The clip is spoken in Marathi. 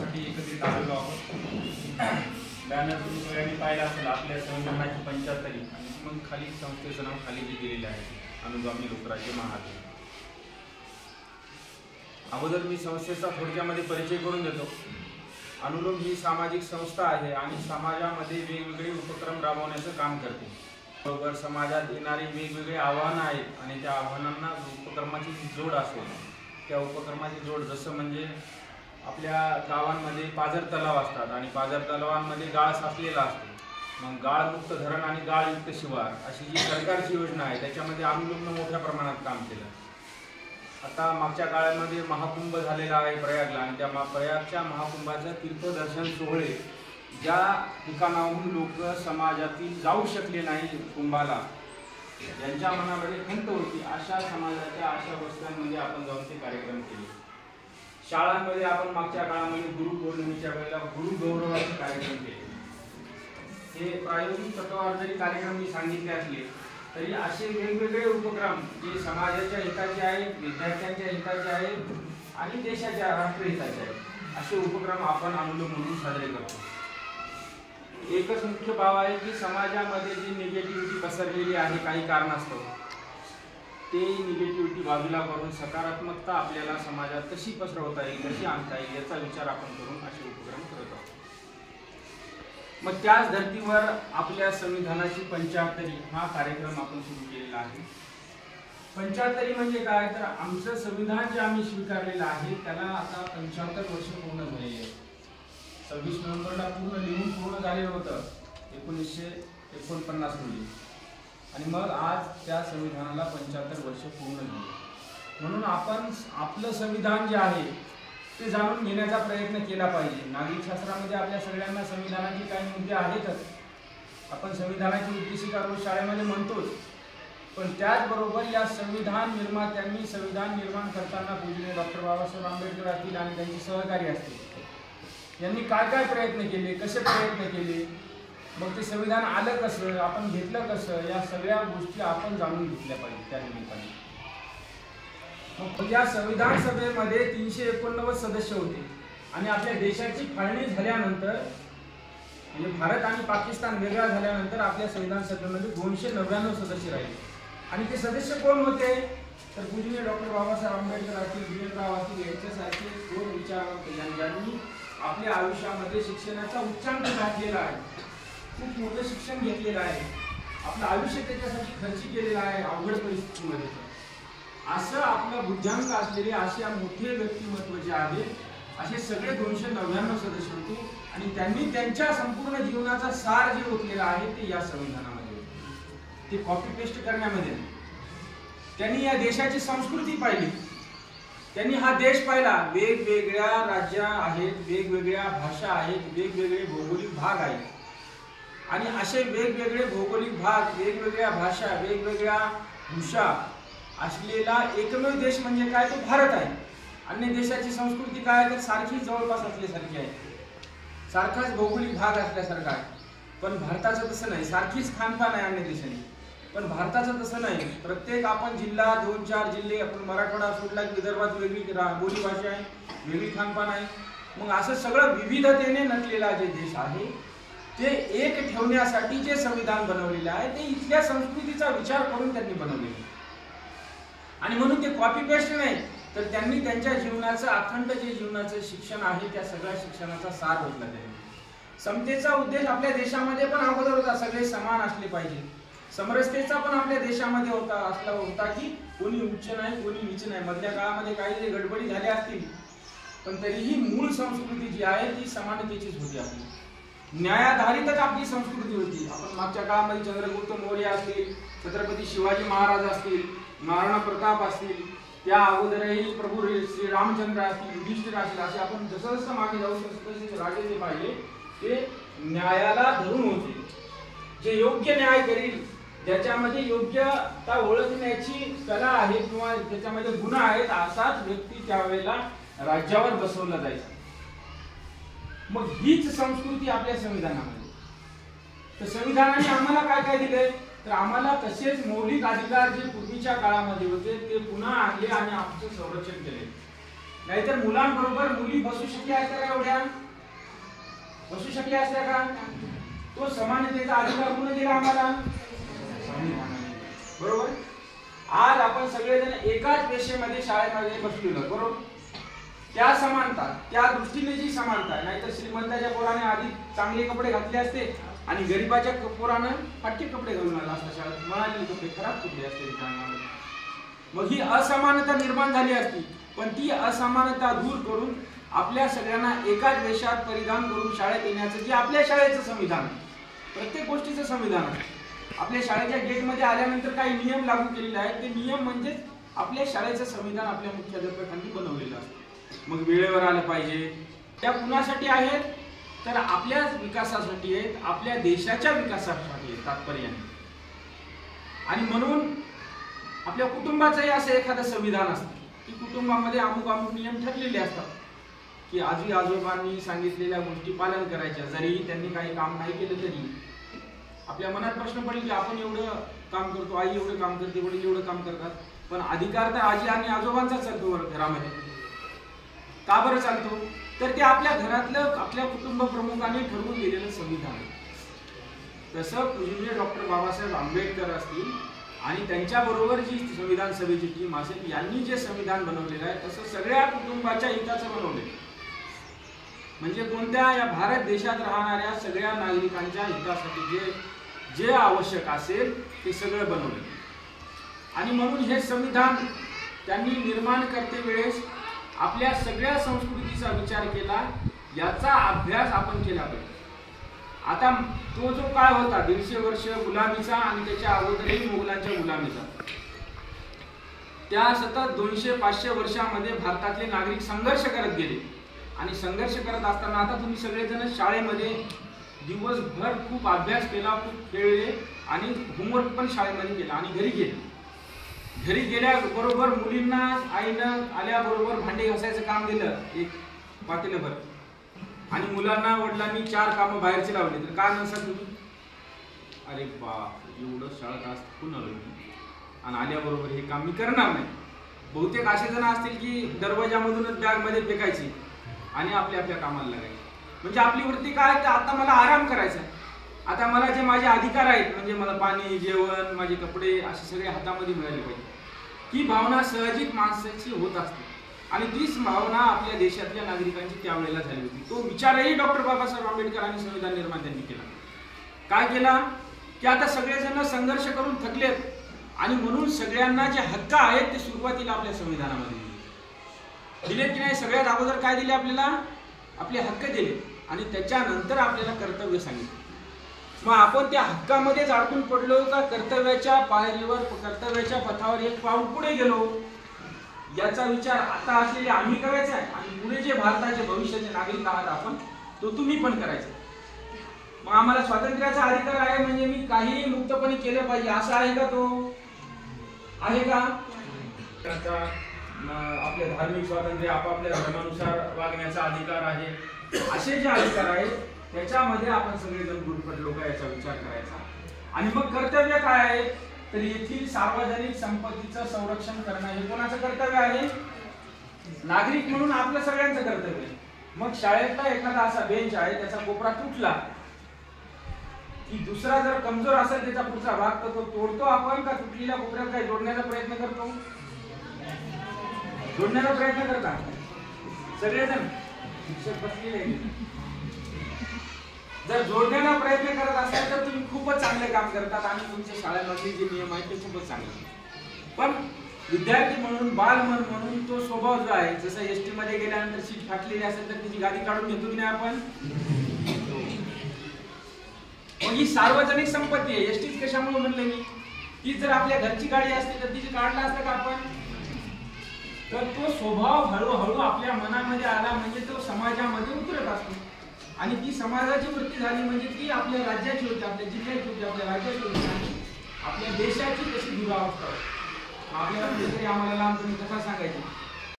संविधानासाठी एकत्रित आलेलो आहोत। बॅनर तुम्ही सगळ्यांनी पाहिला असेल, आपल्या संविधानाची 75वी आणि मग खाली संस्थेचं नाव खाली जे दिलेले आहे, अनुगामी लोकराज्य महाराष्ट्र। अगोदर मी संस्थेचा थोडक्यामध्ये परिचय करून देतो। अनुलोम ही सामाजिक संस्था आहे आणि समाजामध्ये वेगवेगळे उपक्रम राबवण्याचं काम करते। बरोबर समाजात येणारे वेगवेगळे आव्हानं आहेत आणि त्या आव्हानांना उपक्रमाची जोड असेल, त्या उपक्रमाची जोड जसं म्हणजे आपल्या गावांमध्ये पाझर तलाव असतात आणि पाझर तलावांमध्ये गाळ साचलेला असतो। मग गाळमुक्त धरण आणि गाळयुक्त शिवार अशी जी सरकारची योजना आहे त्याच्यामध्ये अनुलोमनं मोठ्या प्रमाणात काम केलं। आता मागच्या काळामध्ये महाकुंभ झालेला आहे प्रयागला आणि त्या प्रयागच्या महाकुंभाचं तीर्थदर्शन सोहळे ज्या ठिकाणाहून लोक समाजातील जाऊ शकले नाही कुंभाला, ज्यांच्या मनामध्ये खंत होती, अशा समाजाच्या अशा वस्त्यांमध्ये आपण जाऊन ते कार्यक्रम केले। शाळांमध्ये आपण मागच्या काळामध्ये गुरुपौर्णिमेच्या वेळेला गुरुगौरवाचे कार्यक्रम केले। हे प्रायोगिक तत्वावर जरी कार्यक्रम मी सांगितले असले तरी असे वेगवेगळे उपक्रम जे समाजाच्या हिताचे आहेत, विद्यार्थ्यांच्या हिताचे आहेत आणि देशाच्या राष्ट्रहिताचे आहेत, असे उपक्रम आपण अनुलोम म्हणून साजरे करतो। एकच मुख्य भाव आहे की समाजामध्ये जी निगेटिव्हिटी पसरलेली आहे काही कारणास्तव, ते निगेटिव्हिटी बाजूला करून सकारात्मकता आपल्याला समाजात कशी पसरवता येईल, कशी आणता येईल याचा विचार आपण करून असे उपक्रम करत आहोत। मग त्याच धर्तीवर आपल्या संविधानाची 75वी हा कार्यक्रम आपण सुरू केलेला आहे। 75वी म्हणजे काय, तर आमचं संविधान जे आम्ही स्वीकारलेलं आहे त्याला आता 75 वर्ष पूर्ण झालेली आहेत। 26 नोव्हेंबरला पूर्ण लिहून पूर्ण झालेलं होतं 1949 रोजी आणि मग आज त्या संविधानाला 75 वर्ष पूर्ण झाली। म्हणून आपण आपलं संविधान जे आहे ते जाणून घेण्याचा प्रयत्न केला पाहिजे। नागरिक शास्त्रामध्ये आपल्या सगळ्यांना संविधानाचे काही मुद्दे आहेतच, आपण संविधानाची उद्देशिका रोज शाळेमध्ये म्हणतोच, पण त्याचबरोबर या संविधान निर्मात्यांनी संविधान निर्माण करताना पूजनीय डॉक्टर बाबासाहेब आंबेडकर असतील आणि त्यांचे सहकारी असतील, यांनी काय काय प्रयत्न केले, कसे प्रयत्न केले, मग ते संविधान आलं कसं, आपण घेतलं कसं, या सगळ्या गोष्टी आपण जाणून घेतल्या पाहिजे। त्या निमित्ताने मग या संविधान सभेमध्ये 389 सदस्य होते आणि आपल्या देशाची फाळणी झाल्यानंतर म्हणजे भारत आणि पाकिस्तान वेगळा झाल्यानंतर आपल्या संविधान सभेमध्ये 299 सदस्य राहिले। आणि ते सदस्य कोण होते, तर पूजनीय डॉक्टर बाबासाहेब आंबेडकर असतील, भीमराव असतील, यांच्यासारखे दोन विचारवंत ज्यांनी आपल्या आयुष्यामध्ये शिक्षणाचा उच्चांक गाठलेला आहे, खूप मोठं शिक्षण घेतलेलं आहे, आपलं आयुष्य त्याच्यासाठी खर्च केलेलं आहे अवघड परिस्थितीमध्ये, असं आपलं बुद्ध्यांक असलेले असे मोठे व्यक्तिमत्व जे आहे असे सगळे 299 सदस्य होते आणि त्यांनी त्यांच्या संपूर्ण जीवनाचा सार जे ओतलेला आहे ते या संविधानामध्ये होते। ते कॉपी पेस्ट करण्यामध्ये त्यांनी या देशाची संस्कृती पाहिली, त्यांनी हा देश पाहिला, वेगवेगळ्या राज्य आहेत, वेगवेगळ्या भाषा आहेत, वेगवेगळे भौगोलिक भाग आहेत आणि असे वेगवेगळे भौगोलिक भाग, वेगवेगळ्या भाषा, वेगवेगळ्या भाषा असलेला एकमेव देश म्हणजे काय, तो भारत आहे। अन्य देशाची संस्कृती काय, तर सारखी जवळपास असल्यासारखी आहे, सारखाच भौगोलिक भाग असल्यासारखा आहे, पण भारताचं तसं नाही, सारखीच खानपान आहे अन्य देशांनी, पण भारताचं तसं नाही। प्रत्येक आपण जिल्हा 2-4 जिल्हे, आपण मराठवाडा सोडला की विदर्भात वेगळी बोली भाषा आहे, वेगळी खानपान आहे, मग असं सगळं विविधतेने नटलेला जे देश आहे ते एक ठेवण्यासाठी जे संविधान बनवलेलं आहे ते इथल्या संस्कृतीचा विचार करून त्यांनी बनवलेलं आहे। आणि म्हणून ते कॉपी पेस्ट नाही, तर त्यांनी त्यांच्या जीवनाचं अखंड जे जीवनाचं शिक्षण आहे त्या सगळ्या शिक्षणाचा सार ओतला त्यांनी। समतेचा उद्देश आपल्या देशामध्ये पण अगोदर होता, सगळे समान असले पाहिजे, समरसतेचा पण आपल्या देशामध्ये होता की कोणी उच्च नाही कोणी नीच नाही। मधल्या काळामध्ये काही जे गडबडी झाल्या असतील पण तरीही मूळ संस्कृती जी आहे ती समानतेचीच होती, आपली न्यायाधारितच आपली संस्कृती होती। आपण मागच्या काळामध्ये चंद्रगुप्त मौर्य असतील, छत्रपती शिवाजी महाराज असतील, महाराणा प्रताप असतील, त्या अगोदरही प्रभू श्री रामचंद्र असतील, युधिष्ठिर असतील, असे आपण जसं जसं मागे जाऊ तसे राजे जे पाहिले ते न्यायाला धरून होते, जे योग्य न्याय करील, ज्याच्यामध्ये योग्यता ओळखण्याची कला आहे किंवा त्याच्यामध्ये गुण आहेत, असाच व्यक्ती त्यावेळेला राज्यावर बसवला जायचा। मग हीच संस्कृती आपल्या संविधानामध्ये, तर संविधानाने आम्हाला काय काय दिले, तर आम्हाला तसेच मौलिक अधिकार जे पूर्वीच्या काळामध्ये होते ते पुन्हा आणले आणि आमचं संरक्षण केले। नाहीतर मुलांबरोबर मुली बसू शकल्या असत्या का? एवढ्या बसू शकल्या असत्या का? तो समानतेचा अधिकार कोणी दिला आम्हाला? बरोबर. आज आपण सगळेजण एकाच पेशेमध्ये शाळेमध्ये बसलेलो, बरोबर. त्या समानता, त्या दृष्टीने जी समानता आहे, नाहीतर श्रीमंताच्या पोराने आधी चांगले कपडे घातले असते आणि गरीबाच्या पोरानं फाटके कपडे घालून आला असता शाळेत, म्हणाले कपडे खराब कपडे असते. मग ही असमानता निर्माण झाली असती. पण ती असमानता दूर करून आपल्या सगळ्यांना एकाच वेशात परिधान करून शाळेत येण्याचं जे आपल्या शाळेचं संविधान, प्रत्येक गोष्टीचं संविधान आहे. आपल्या शाळेच्या गेटमध्ये आल्यानंतर काही नियम लागू केलेले आहेत. ते नियम म्हणजे आपल्या शाळेचं संविधान आपल्या मुख्याध्यापकांनी बनवलेलं असतं. मग वेळेवर आलं पाहिजे. त्या कुणासाठी आहेत? तर आपल्या विकासासाठी आहेत, आपल्या देशाच्या विकासासाठी आहेत तात्पर्याने. आणि म्हणून आपल्या कुटुंबाचंही असं एखादं संविधान असतं की कुटुंबामध्ये अमुक अमुक नियम ठरलेले असतात की आजी आजोबांनी सांगितलेल्या गोष्टी पालन करायच्या. जरी त्यांनी काही काम नाही केलं तरी आपल्या मनात प्रश्न पडेल की आपण एवढं काम करतो, आई एवढं काम करते, वडील एवढं काम करतात, पण अधिकार तर आजी आणि आजोबांचा चालतो घरामध्ये. का बरं चालतो? तर ते आपल्या घरातलं, आपल्या कुटुंब प्रमुखांनी ठरवून दिलेलं संविधान आहे. तसं पूजनीय डॉक्टर बाबासाहेब आंबेडकर असतील आणि त्यांच्याबरोबर जी संविधान सभेची टीम असेल, यांनी जे संविधान बनवलेलं आहे तसं सगळ्या कुटुंबाच्या हिताचं बनवलेलं. म्हणजे कोणत्या या भारत देशात राहणाऱ्या सगळ्या नागरिकांच्या हितासाठी जे आवश्यक असेल ते सगळं बनवलं. आणि म्हणून हे संविधान त्यांनी निर्माण करते वेळेस आपल्या सगळ्या संस्कृतीचा विचार केला, याचा अभ्यास आपण केला पाहिजे. आता तो जो काळ होता 150 वर्ष गुलामीचा आणि त्याच्या अगोदरही मोगलांच्या गुलामीचा, त्या सतत 200-500 वर्षामध्ये भारतातले नागरिक संघर्ष करत गेले. आणि संघर्ष करत असताना आता तुम्ही सगळेजण शाळेमध्ये दिवसभर खूप अभ्यास केला, खूप खेळले आणि होमवर्क पण शाळेमध्ये केला आणि घरी गेले. घरी गेल्याबरोबर मुलींना आईनं आल्याबरोबर भांडे घासायचं काम दिलं एक पातेलभर, आणि मुलांना वडिलांनी 4 कामं बाहेरची लावली. तर काय नसत तुम्ही? अरे बाप, एवढं शाळेत असतं आणि आल्याबरोबर हे काम मी करणार नाही. बहुतेक असे जण असतील की दरवाजामधूनच बॅग मध्ये फेकायची आणि आपल्या आपल्या कामाला लागायचे. म्हणजे आपली वृत्ती काय? तर आता मला आराम करायचा, आता मला जे माझे अधिकार आहेत, म्हणजे मला पाणी, जेवण, माझे कपडे असे सगळे हातामध्ये मिळाले पाहिजे. ही भावना सहजिक माणसाची होत असते आणि तीच भावना आपल्या देशातल्या नागरिकांची त्यावेळेला झाली होती. तो विचारही डॉक्टर बाबासाहेब आंबेडकर आणि संविधान निर्माण त्यांनी केला. काय केला? की आता सगळेजण संघर्ष करून थकलेत आणि म्हणून सगळ्यांना जे हक्क आहेत ते सुरुवातीला आपल्या संविधानामध्ये दिले की नाही? सगळ्यात अगोदर काय दिले आपल्याला? आपले हक्क दिले आणि त्याच्यानंतर आपल्याला कर्तव्य सांगितले. मग आपण त्या हक्कामध्येच अडकून पडलो का कर्तव्याच्या पायरीवर, कर्तव्याच्या पथावर एक पाऊल पुढे गेलो? याचा विचार आता असलेले आम्ही करायचा आहे आणि पुढे जे भारताचे भविष्याचे नागरिक आहात आपण, तो तुम्ही पण करायचा. मग आम्हाला स्वातंत्र्याचा अधिकार आहे म्हणजे मी काही मुक्तपणे केलं पाहिजे असं आहे का? तो आहे का? आपले धार्मिक स्वातंत्र्य, आपापल्या धर्मानुसार वागण्याचा अधिकार आहे, असे जे अधिकार आहेत त्याच्यामध्ये आपण सगळेजण गुरफटलो का याचा विचार करायचा. आणि मग कर्तव्य काय आहे? तर येथील सार्वजनिक संपत्तीचं संरक्षण करणं हे कोणाचं कर्तव्य आहे? नागरिक म्हणून आपलं सगळ्यांचं कर्तव्य आहे. मग शाळेतला एखादा असा बेंच आहे, त्याचा कोपरा तुटला की दुसरा जर कमजोर असेल त्याचा पुढचा भाग, तर तो तोडतो आपण का तुटलेल्या कोपऱ्यात काय जोडण्याचा प्रयत्न करतो? जोडण्याचा प्रयत्न करता सगळेजण बसलेले. जर जोडण्याचा प्रयत्न करत असाल तर तुम्ही खूपच चांगले काम करतात आणि तुमच्या शाळेमधले जे नियम आहेत ते खूपच चांगले. पण विद्यार्थी म्हणून, बालमन म्हणून तो स्वभाव जो आहे, जसं एसटी मध्ये गेल्यानंतर सीट फाटलेली असेल तर तिची गादी काढून घेतो की नाही आपण? मग ही सार्वजनिक संपत्ती आहे. एसटीच कशामुळे म्हणलं मी? ती जर आपल्या घरची गाडी असते तर तिची काढला असतं का आपण? तर तो स्वभाव हळूहळू आपल्या मनामध्ये आला म्हणजे तो समाजामध्ये उतरत असतो आणि ती समाजाची वृत्ती झाली म्हणजे ती आपल्या राज्याची होती, आपल्या जिल्ह्याची होती, आपल्या राज्याची होती आणि आपल्या देशाची तशी दुरावस्था होती. आपल्याला कुठेतरी आम्हाला लहानपणी कथा सांगायची